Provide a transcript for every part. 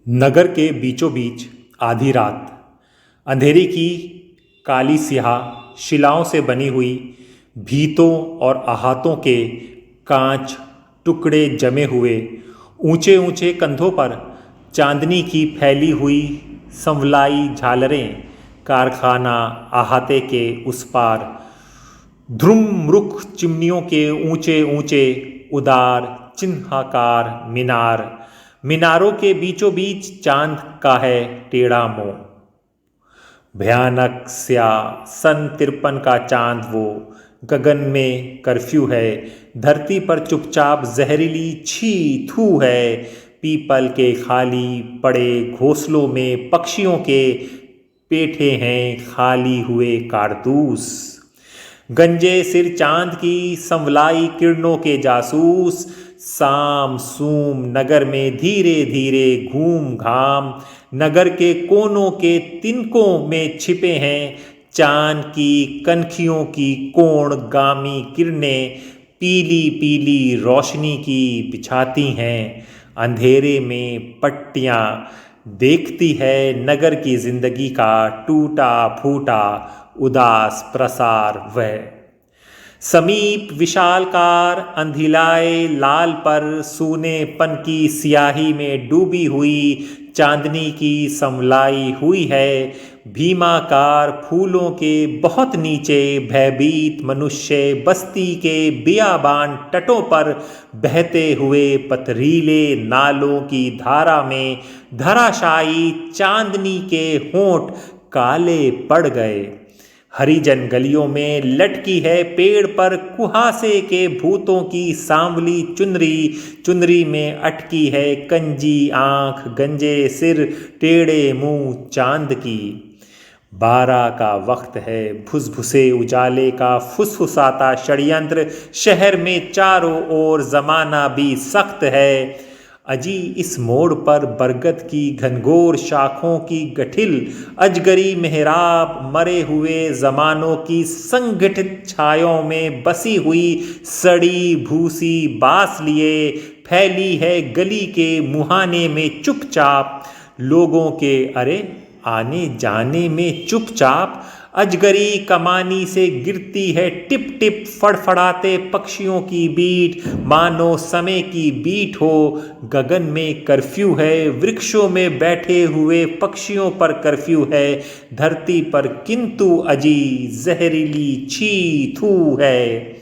नगर के बीचों बीच आधी रात अंधेरी की काली स्याह शिलाओं से बनी हुई भीतों और अहातों के कांच टुकड़े जमे हुए ऊंचे ऊंचे कंधों पर चांदनी की फैली हुई संवलाई झालरें कारखाना अहाते के उस पार ध्रुम रुख चिमनियों के ऊंचे ऊंचे उदार चिन्हाकार मीनार मीनारों के बीचों बीच चांद का है टेढ़ा मुंह। भयानक स्या सन 53 का चांद वो गगन में कर्फ्यू है। धरती पर चुपचाप जहरीली छी थू है। पीपल के खाली पड़े घोंसलों में पक्षियों के पेठे हैं खाली हुए कारतूस। गंजे सिर चांद की संवलाई किरणों के जासूस साम सूम नगर में धीरे धीरे घूम घाम नगर के कोनों के तिनकों में छिपे हैं चांद की कनखियों की कोण गामी किरणें पीली पीली रोशनी की बिछाती हैं। अंधेरे में पट्टियां देखती है नगर की जिंदगी का टूटा फूटा उदास प्रसार वह समीप विशालकार अंधिलाए लाल पर सूनेपन की स्याही में डूबी हुई चांदनी की संवलाई हुई है। भीमाकार फूलों के बहुत नीचे भयभीत मनुष्य बस्ती के बियाबान तटों पर बहते हुए पथरीले नालों की धारा में धराशायी चांदनी के होंठ काले पड़ गए। हरिजन गलियों में लटकी है पेड़ पर कुहासे के भूतों की सांवली चुनरी चुनरी में अटकी है कंजी आंख गंजे सिर टेढ़े मुंह चांद की। 12 का वक्त है भुसभुसे उजाले का फुसफुसाता षड्यंत्र शहर में चारों ओर जमाना भी सख्त है। अजी इस मोड़ पर बरगद की घनघोर शाखों की गठिल अजगरी मेहराब मरे हुए जमानों की संगठित छायों में बसी हुई सड़ी भूसी बास लिए फैली है गली के मुहाने में चुपचाप लोगों के अरे आने जाने में चुपचाप अजगरी कमानी से गिरती है टिप टिप फड़फड़ाते पक्षियों की बीट मानो समय की बीट हो। गगन में कर्फ्यू है वृक्षों में बैठे हुए पक्षियों पर कर्फ्यू है धरती पर किंतु अजी जहरीली छी थू है।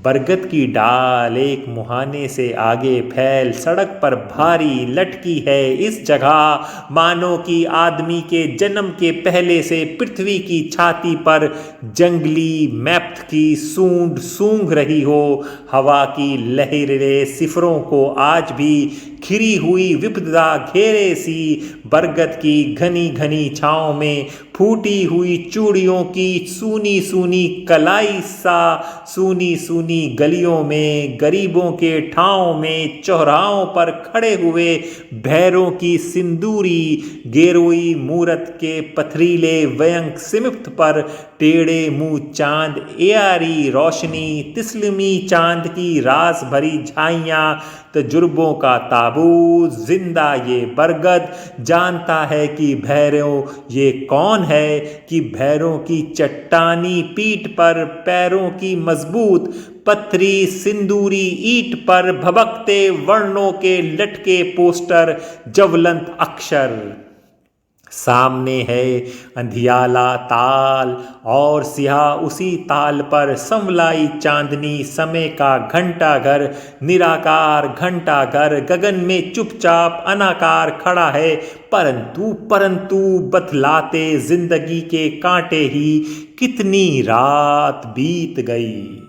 बरगद की डाल एक मुहाने से आगे फैल सड़क पर भारी लटकी है इस जगह मानो कि आदमी के जन्म के पहले से पृथ्वी की छाती पर जंगली मैप्थ की सूंड सूंघ रही हो। हवा की लहरें सिफरों को आज भी खिरी हुई विपदा घेरे सी बरगद की घनी घनी छाँव में फूटी हुई चूड़ियों की सूनी सूनी कलाई सा सूनी सूनी गलियों में गरीबों के ठाव में चौराहों पर खड़े हुए भैरों की सिंदूरी गेरुई मूरत के पथरीले व्यंग सिमित पर टेढ़े मुंह चांद एयारी रोशनी तिस्लिमी चांद की रास भरी झाइयाँ तजुर्बों का ताबूत जिंदा ये बरगद जानता है कि भैरों ये कौन है कि भैरों की चट्टानी पीठ पर पैरों की मजबूत पत्थरी सिंदूरी ईंट पर भभकते वर्णों के लटके पोस्टर ज्वलंत अक्षर। सामने है अंधियाला ताल और सिहा उसी ताल पर संवलाई चांदनी समय का घंटा घर निराकार घंटा घर गगन में चुपचाप अनाकार खड़ा है परंतु परंतु बतलाते जिंदगी के कांटे ही कितनी रात बीत गई।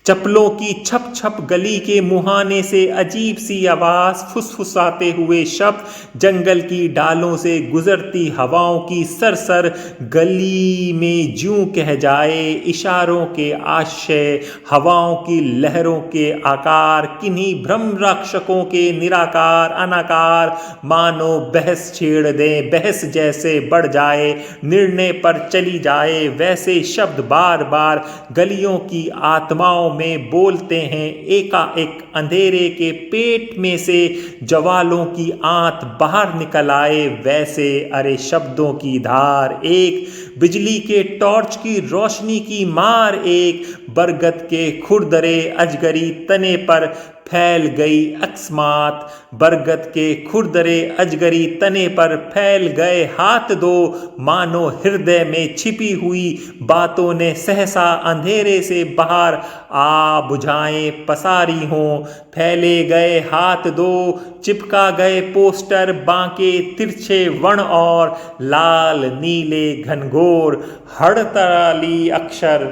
चप्पलों की छप छप गली के मुहाने से अजीब सी आवाज फुसफुसाते हुए शब्द जंगल की डालों से गुजरती हवाओं की सरसर गली में ज्यों कह जाए इशारों के आशय हवाओं की लहरों के आकार किन्हीं भ्रम रक्षकों के निराकार अनाकार मानो बहस छेड़ दे बहस जैसे बढ़ जाए निर्णय पर चली जाए वैसे शब्द बार बार गलियों की आत्माओं गांव में बोलते हैं एकाएक अंधेरे के पेट में से ज्वालों की आंत बाहर निकल आए, वैसे अरे शब्दों की धार एक, बिजली के टॉर्च की रोशनी की मार एक, बरगद के खुरदरे अजगरी तने पर फैल गई अकस्मात, बरगद के खुरदरे अजगरी तने पर फैल गए हाथ दो, मानो हृदय में छिपी हुई बातों ने सहसा अंधेरे से बाहर आ बुझाएं पसारी हों, फैले गए हाथ दो, चिपका गए पोस्टर बांके तिरछे वर्ण और लाल नीले घनघोर हड़ताली अक्षर।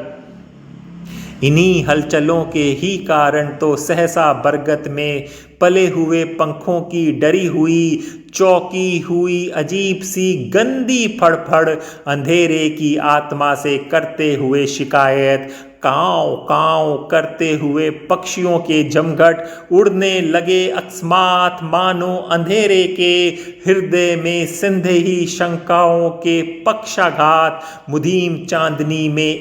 इन्हीं हलचलों के ही कारण तो सहसा बरगद में पले हुए पंखों की डरी हुई चौकी हुई अजीब सी गंदी फड़फड़ अंधेरे की आत्मा से करते हुए शिकायत, काँव काँव करते हुए पक्षियों के जमघट उड़ने लगे अकस्मात, मानो अंधेरे के हृदय में संदेही शंकाओं के पक्षाघात, मुदीम चांदनी में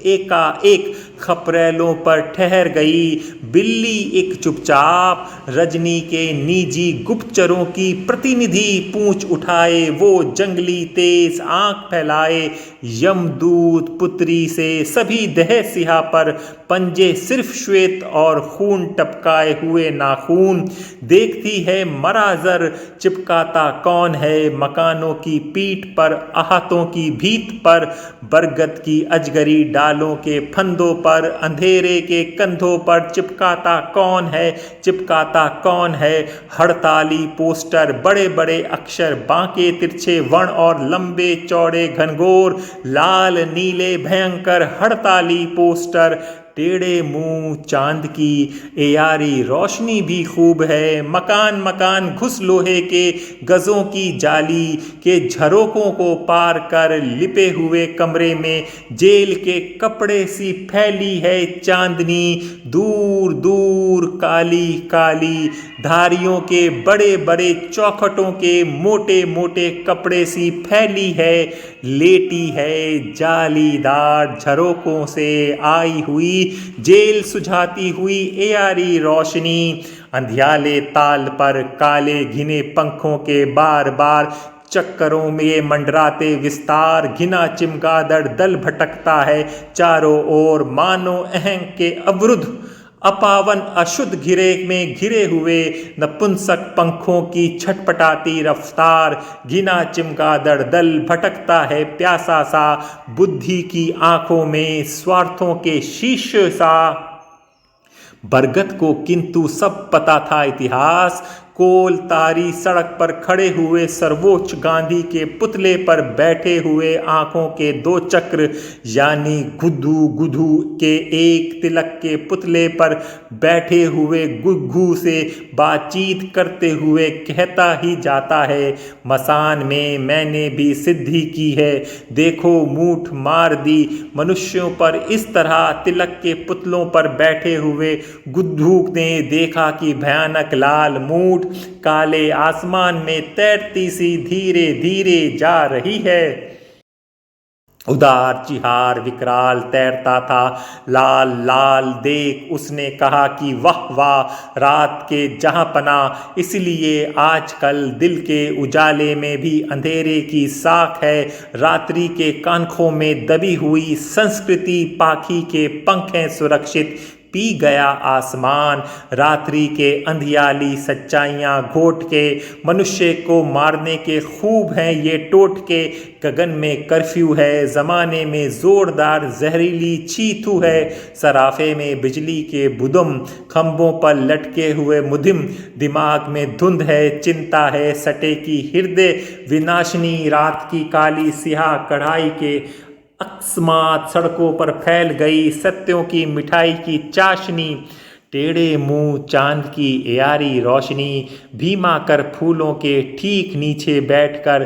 एकाएक खपरेलों पर ठहर गई बिल्ली एक चुपचाप, रजनी के निजी गुप्तचरों की प्रतिनिधि पूंछ उठाए वो जंगली तेज आंख फैलाए, यमदूत पुत्री से सभी देह सिहा पर पंजे सिर्फ श्वेत और खून टपकाए हुए नाखून, देखती है मराजर चिपकाता कौन है मकानों की पीठ पर आहतों की भीत पर, बरगद की अजगरी डालों के फंदों पर अंधेरे के कंधों पर चिपकाता कौन है, हड़ताली पोस्टर बड़े बड़े अक्षर बांके तिरछे वर्ण और लंबे चौड़े घनघोर लाल नीले भयंकर हड़ताली पोस्टर, टेढ़े मुंह चांद की एयारी रोशनी भी खूब है, मकान मकान घुस लोहे के गजों की जाली के झरोकों को पार कर लिपे हुए कमरे में जेल के कपड़े सी फैली है चांदनी, दूर दूर काली काली धारियों के बड़े बड़े चौखटों के मोटे मोटे कपड़े सी फैली है, लेटी है जालीदार झरोकों से आई हुई जेल सुझाती हुई एयारी रोशनी, अंधियाले ताल पर काले घिने पंखों के बार बार चक्करों में मंडराते विस्तार, घिना चिमगादड़ दल भटकता है चारों ओर, मानो अहंग के अवरुद्ध अपावन अशुद्ध घिरे में घिरे हुए नपुंसक पंखों की छटपटाती रफ्तार, घिना चिमगादड़ दल भटकता है प्यासा सा, बुद्धि की आंखों में स्वार्थों के शीश सा। बरगद को किंतु सब पता था इतिहास, कोल तारी सड़क पर खड़े हुए सर्वोच्च गांधी के पुतले पर बैठे हुए आंखों के दो चक्र यानी गुद्धू गुधू के एक तिलक के पुतले पर बैठे हुए गुग्गू से बातचीत करते हुए कहता ही जाता है, मसान में मैंने भी सिद्धि की है, देखो मूठ मार दी मनुष्यों पर। इस तरह तिलक के पुतलों पर बैठे हुए गुद्धू ने देखा कि भयानक लाल मूठ काले आसमान में तैरती सी धीरे धीरे जा रही है। उदार चिहार विकराल तैरता था, लाल लाल देख उसने कहा कि वाह वाह रात के जहाँपना, इसलिए आजकल दिल के उजाले में भी अंधेरे की साख है, रात्रि के कानखों में दबी हुई संस्कृति पाखी के पंख हैं सुरक्षित, पी गया आसमान रात्रि के अंधियाली सच्चाइयाँ घोट के, मनुष्य को मारने के खूब हैं ये टोटके, गगन में कर्फ्यू है, ज़माने में ज़ोरदार जहरीली चीथू है, सराफे में बिजली के बुदुम, खंभों पर लटके हुए मुदिम, दिमाग में धुंध है, चिंता है सटे की हृदय विनाशिनी, रात की काली सिहा कढ़ाई के अकस्मात सड़कों पर फैल गई सत्यों की मिठाई की चाशनी, टेढ़े मुंह चांद की एयारी रोशनी, भीमा कर फूलों के ठीक नीचे बैठकर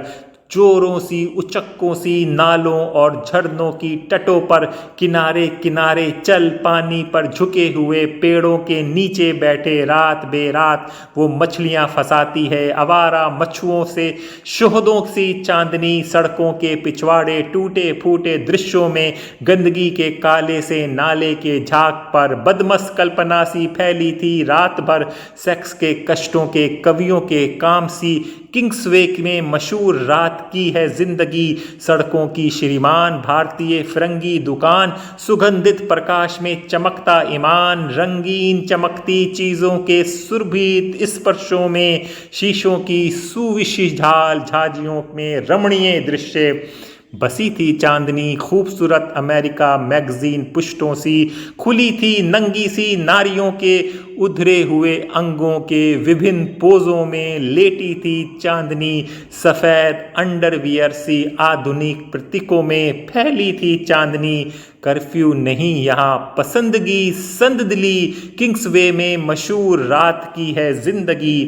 चोरों सी उचक्कों सी नालों और झरनों की तटों पर किनारे किनारे चल पानी पर झुके हुए पेड़ों के नीचे बैठे रात बेरात वो मछलियां फंसाती है। आवारा मछुओं से शोहदों सी चांदनी सड़कों के पिछवाड़े टूटे फूटे दृश्यों में गंदगी के काले से नाले के झाग पर बदमस कल्पना सी फैली थी। रात भर सेक्स के कष्टों के कवियों के काम सी किंग्सवे में मशहूर रात की है जिंदगी। सड़कों की श्रीमान भारतीय फिरंगी दुकान, सुगंधित प्रकाश में चमकता ईमान, रंगीन चमकती चीजों के सुरभित स्पर्शों में शीशों की सुविशि झाल झाजियों में रमणीय दृश्य बसी थी चांदनी। खूबसूरत अमेरिका मैगजीन पुष्टों सी खुली थी नंगी सी नारियों के उधरे हुए अंगों के विभिन्न पोजों में लेटी थी चांदनी। सफ़ेद अंडरवियर सी आधुनिक प्रतीकों में फैली थी चांदनी। कर्फ्यू नहीं यहाँ पसंदगी संदली, किंग्सवे में मशहूर रात की है जिंदगी।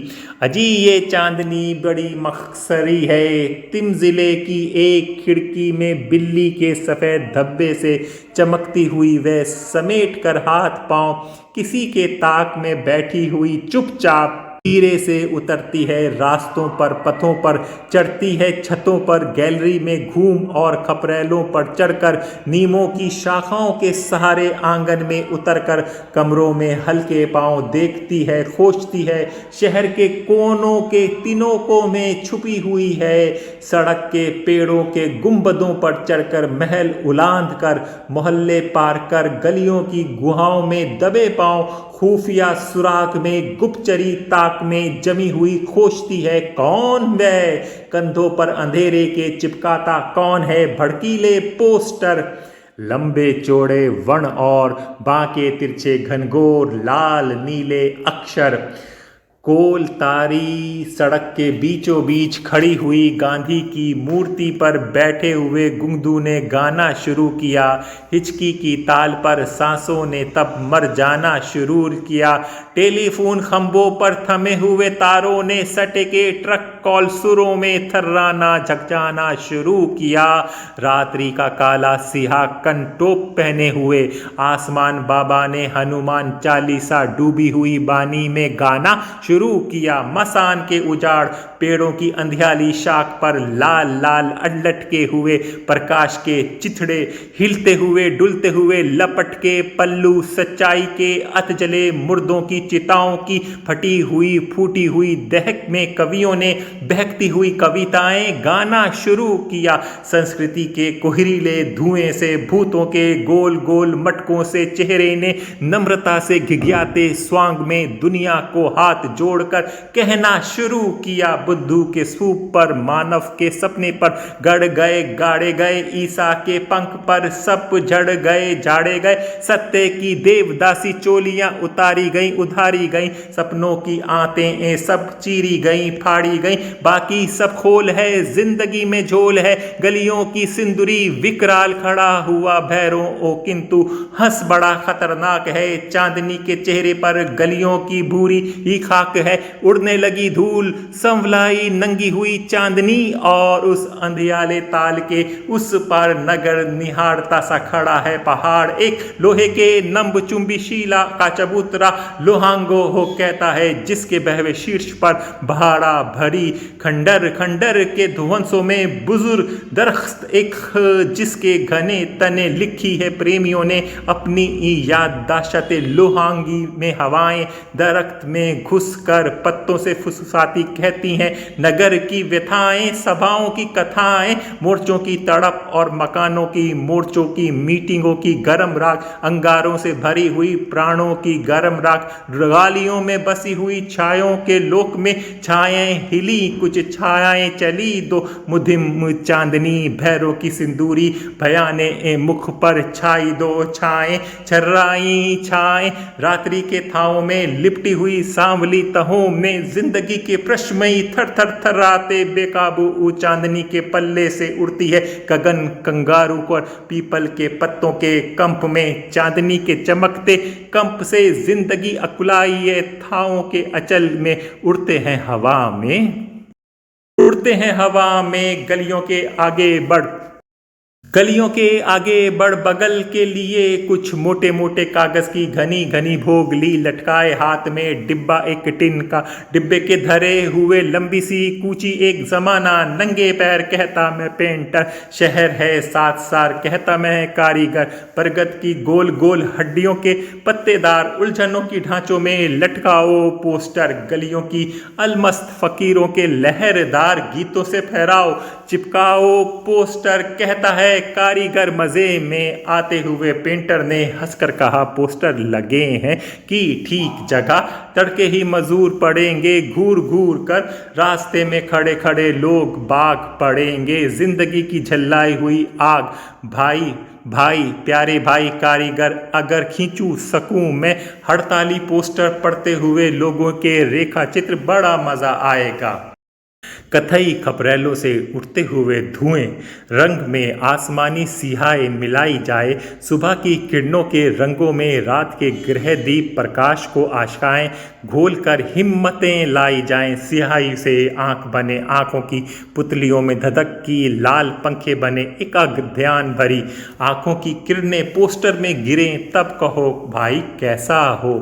अजी ये चांदनी बड़ी मखसरी है, तिम जिले की एक खिड़की में बिल्ली के सफ़ेद धब्बे से चमकती हुई वह समेट कर हाथ पांव किसी के ताक में बैठी हुई चुपचाप धीरे से उतरती है रास्तों पर, पथों पर चढ़ती है, छतों पर गैलरी में घूम और खपरेलों पर चढ़कर नीमों की शाखाओं के सहारे आंगन में उतरकर कमरों में हल्के पांव देखती है, खोजती है, शहर के कोनों के तिनोकों में छुपी हुई है। सड़क के पेड़ों के गुंबदों पर चढ़कर महल उलांद कर मोहल्ले पार कर गलियों की गुहाओं में दबे पांव खुफिया सुराग में गुप्तचरी ताक में जमी हुई खोजती है कौन वह, कंधों पर अंधेरे के चिपकाता कौन है भड़कीले पोस्टर, लंबे चौड़े वर्ण और बांके तिरछे घनघोर लाल नीले अक्षर। कोलतारी सड़क के बीचों बीच खड़ी हुई गांधी की मूर्ति पर बैठे हुए गुंगदू ने गाना शुरू किया। हिचकी की ताल पर सांसों ने तब मर जाना शुरू किया। टेलीफोन खंभों पर थमे हुए तारों ने सटे के ट्रक कॉल सुरों में थर्राना झकझाना शुरू किया। रात्रि का काला सिहा कंटोप पहने हुए आसमान बाबा ने हनुमान चालीसा डूबी हुई बानी में गाना शुरू किया। मसान के उजाड़ पेड़ों की अंधियाली शाख पर लाल लाल लटके हुए प्रकाश के चिथड़े हिलते हुए डुलते हुए लपट के पल्लू सच्चाई के अतजले मुर्दों की चिताओं की फटी हुई फूटी हुई दहक में कवियों ने बहकती हुई कविताएं गाना शुरू किया। संस्कृति के कोहरीले धुएं से भूतों के गोल गोल मटकों से चेहरे ने नम्रता से घिघियाते स्वांग में दुनिया को हाथ जोड़कर कहना शुरू किया। बुद्धू के सूप पर मानव के सपने पर गड़ गए गाड़े गए, ईसा के पंख पर सब झड़ गए झाड़े गए, सत्य की देवदासी चोलियां उतारी गई उधारी गई, सपनों की आंतें सब चीरी गई फाड़ी गई, बाकी सब खोल है जिंदगी में झोल है। गलियों की सिंदूरी विकराल खड़ा हुआ भैरों ओ किंतु हंस बड़ा खतरनाक है। चांदनी के चेहरे पर गलियों की भूरी ही खाक है। उड़ने लगी धूल संवलाई नंगी हुई चांदनी और उस अंधियाले ताल के उस पर नगर निहारता सा खड़ा है पहाड़। एक लोहे के नंब चुंबी शीला का चबूतरा लोहांगो हो कहता है, जिसके बहवे शीर्ष पर भाड़ा भरी खंडर खंडर के ध्वंसों में बुजुर्ग दरख्त एक, जिसके घने तने लिखी है प्रेमियों ने अपनी याददाश्तें। लोहांगी में हवाएं दरख्त में घुसकर पत्तों से फुसफुसाती कहती हैं नगर की व्यथाएं, सभाओं की कथाएं, मोर्चों की तड़प और मकानों की मोर्चों की मीटिंगों की गरम राख, अंगारों से भरी हुई प्राणों की गरम राख, गालियों में बसी हुई छायों के लोक में छायाएं हिली कुछ छायाएं चली, दो मुधिम चांदनी भैरों की सिंदूरी भयाने मुख पर छाई दो छाएं छर्राई छाएं। रात्रि के थावों में लिपटी हुई सांवली तहों में जिंदगी के प्रश्नमयी थर थर थर्राते बेकाबू चांदनी के पल्ले से उड़ती है गगन कंगारू पर पीपल के पत्तों के कंप में। चांदनी के चमकते कंप से जिंदगी अकुलाई थावों के अचल में उड़ते हैं हवा में। उड़ते हैं हवा में गलियों के आगे बढ़। गलियों के आगे बढ़ बगल के लिए कुछ मोटे मोटे कागज की घनी घनी भोगली लटकाए हाथ में डिब्बा एक टिन का। डिब्बे के धरे हुए लंबी सी कूची एक जमाना। नंगे पैर कहता मैं पेंटर, शहर है सात सार कहता मैं कारीगर। बरगद की गोल गोल हड्डियों के पत्तेदार उलझनों की ढांचों में लटकाओ पोस्टर। गलियों की अलमस्त फकीरों के लहरदार गीतों से फहराओ चिपकाओ पोस्टर कहता है कारीगर। मजे में आते हुए पेंटर ने हंसकर कहा पोस्टर लगे हैं कि ठीक जगह, तड़के ही मजूर पड़ेंगे घूर घूर कर। रास्ते में खड़े खड़े लोग बाग पड़ेंगे जिंदगी की झल्लाई हुई आग। भाई भाई प्यारे भाई कारीगर, अगर खींचू सकूं मैं हड़ताली पोस्टर पढ़ते हुए लोगों के रेखा चित्र बड़ा मजा आएगा। कथई खपरेलों से उठते हुए धुएं रंग में आसमानी सिहाई मिलाई जाए। सुबह की किरणों के रंगों में रात के ग्रह दीप प्रकाश को आशाएं घोल कर हिम्मतें लाई जाएं। सिहाई से आंख बने आंखों की पुतलियों में धधक की लाल पंखे बने एकाग्र ध्यान भरी आंखों की किरणें पोस्टर में गिरें। तब कहो भाई कैसा हो।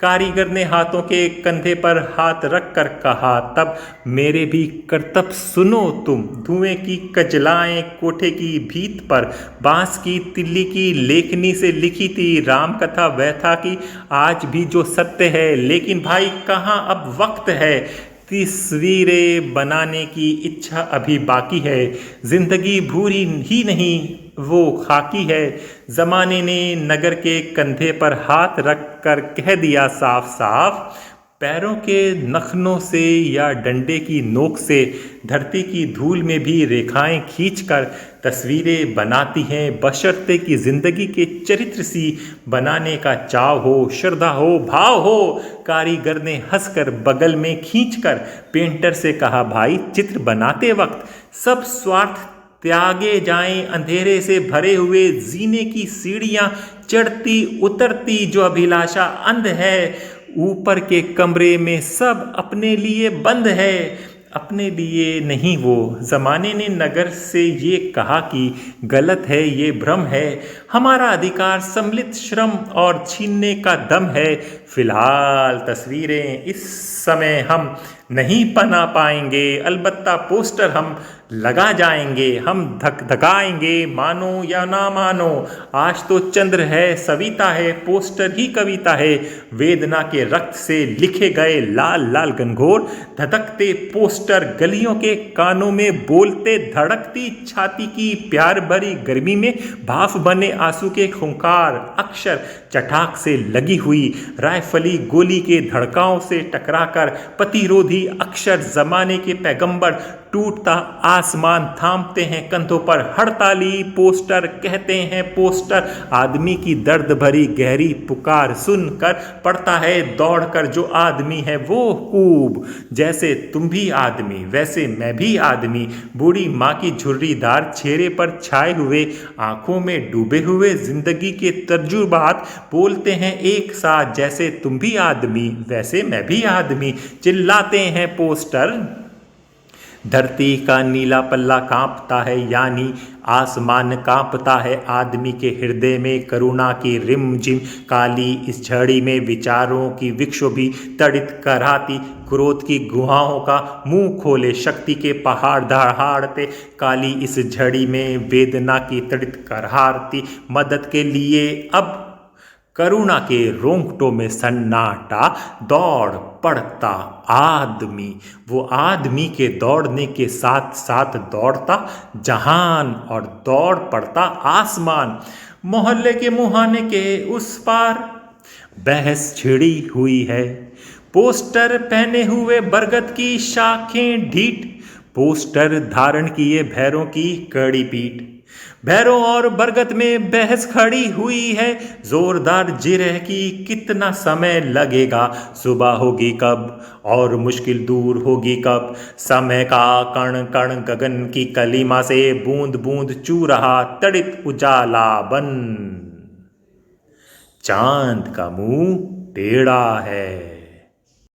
कारीगर ने हाथों के कंधे पर हाथ रख कर कहा तब मेरे भी करतब सुनो तुम। धुएं की कजलाएं कोठे की भीत पर बांस की तिल्ली की लेखनी से लिखी थी राम कथा व्यथा की आज भी जो सत्य है। लेकिन भाई कहाँ अब वक्त है, तस्वीरें बनाने की इच्छा अभी बाकी है। जिंदगी भूरी ही नहीं वो खाकी है। जमाने ने नगर के कंधे पर हाथ रख कर कह दिया साफ साफ, पैरों के नखनों से या डंडे की नोक से धरती की धूल में भी रेखाएं खींचकर तस्वीरें बनाती हैं बशर्ते कि जिंदगी के चरित्र सी बनाने का चाव हो, श्रद्धा हो, भाव हो। कारीगर ने हंसकर बगल में खींचकर पेंटर से कहा भाई चित्र बनाते वक्त सब स्वार्थ त्यागे जाएं। अंधेरे से भरे हुए जीने की सीढ़ियां चढ़ती उतरती जो अभिलाषा अंध है। ऊपर के कमरे में सब अपने लिए बंद है, अपने लिए नहीं वो। जमाने ने नगर से ये कहा कि गलत है ये भ्रम है, हमारा अधिकार सम्मिलित श्रम और छीनने का दम है। फिलहाल तस्वीरें इस समय हम नहीं बना पाएंगे, अलबत्ता पोस्टर हम लगा जाएंगे। हम धक धकाएंगे मानो या ना मानो। आज तो चंद्र है सविता है, पोस्टर ही कविता है। वेदना के रक्त से लिखे गए लाल लाल गनघोर धधकते पोस्टर गलियों के कानों में बोलते धड़कती छाती की प्यार भरी गर्मी में भाफ बने आंसू के खुंकार। अक्षर चटाक से लगी हुई राइफली गोली के धड़काओं से टकराकर प्रतिरोधी अक्षर जमाने के पैगंबर। टूटता आसमान थामते हैं कंधों पर हड़ताली पोस्टर कहते हैं पोस्टर। आदमी की दर्द भरी गहरी पुकार सुनकर पड़ता है दौड़कर जो आदमी है वो कूब। जैसे तुम भी आदमी वैसे मैं भी आदमी। बूढ़ी माँ की झुर्रीदार चेहरे पर छाए हुए आंखों में डूबे हुए जिंदगी के तर्जुबात बोलते हैं एक साथ। जैसे तुम भी आदमी वैसे मैं भी आदमी, चिल्लाते हैं पोस्टर। धरती का नीला पल्ला कांपता है यानी आसमान कांपता है आदमी के हृदय में। करुणा की रिमझिम काली इस झड़ी में विचारों की वृक्षों भी तड़ित कराती। क्रोध की गुहाओं का मुंह खोले शक्ति के पहाड़ दहाड़ते काली इस झड़ी में वेदना की तड़ित करारती। मदद के लिए अब करुणा के रोंगटों में सन्नाटा। दौड़ पड़ता आदमी, वो आदमी के दौड़ने के साथ साथ दौड़ता जहान और दौड़ पड़ता आसमान। मोहल्ले के मुहाने के उस पार बहस छिड़ी हुई है। पोस्टर पहने हुए बरगद की शाखें ढीठ, पोस्टर धारण किए भैरों की कड़ी पीठ। भैरों और बरगद में बहस खड़ी हुई है जोरदार जिरह की कितना समय लगेगा। सुबह होगी कब और मुश्किल दूर होगी कब। समय का कण कण गगन की कलिमा से बूंद बूंद चू रहा तड़ित उजाला बन। चांद का मुंह टेढ़ा है।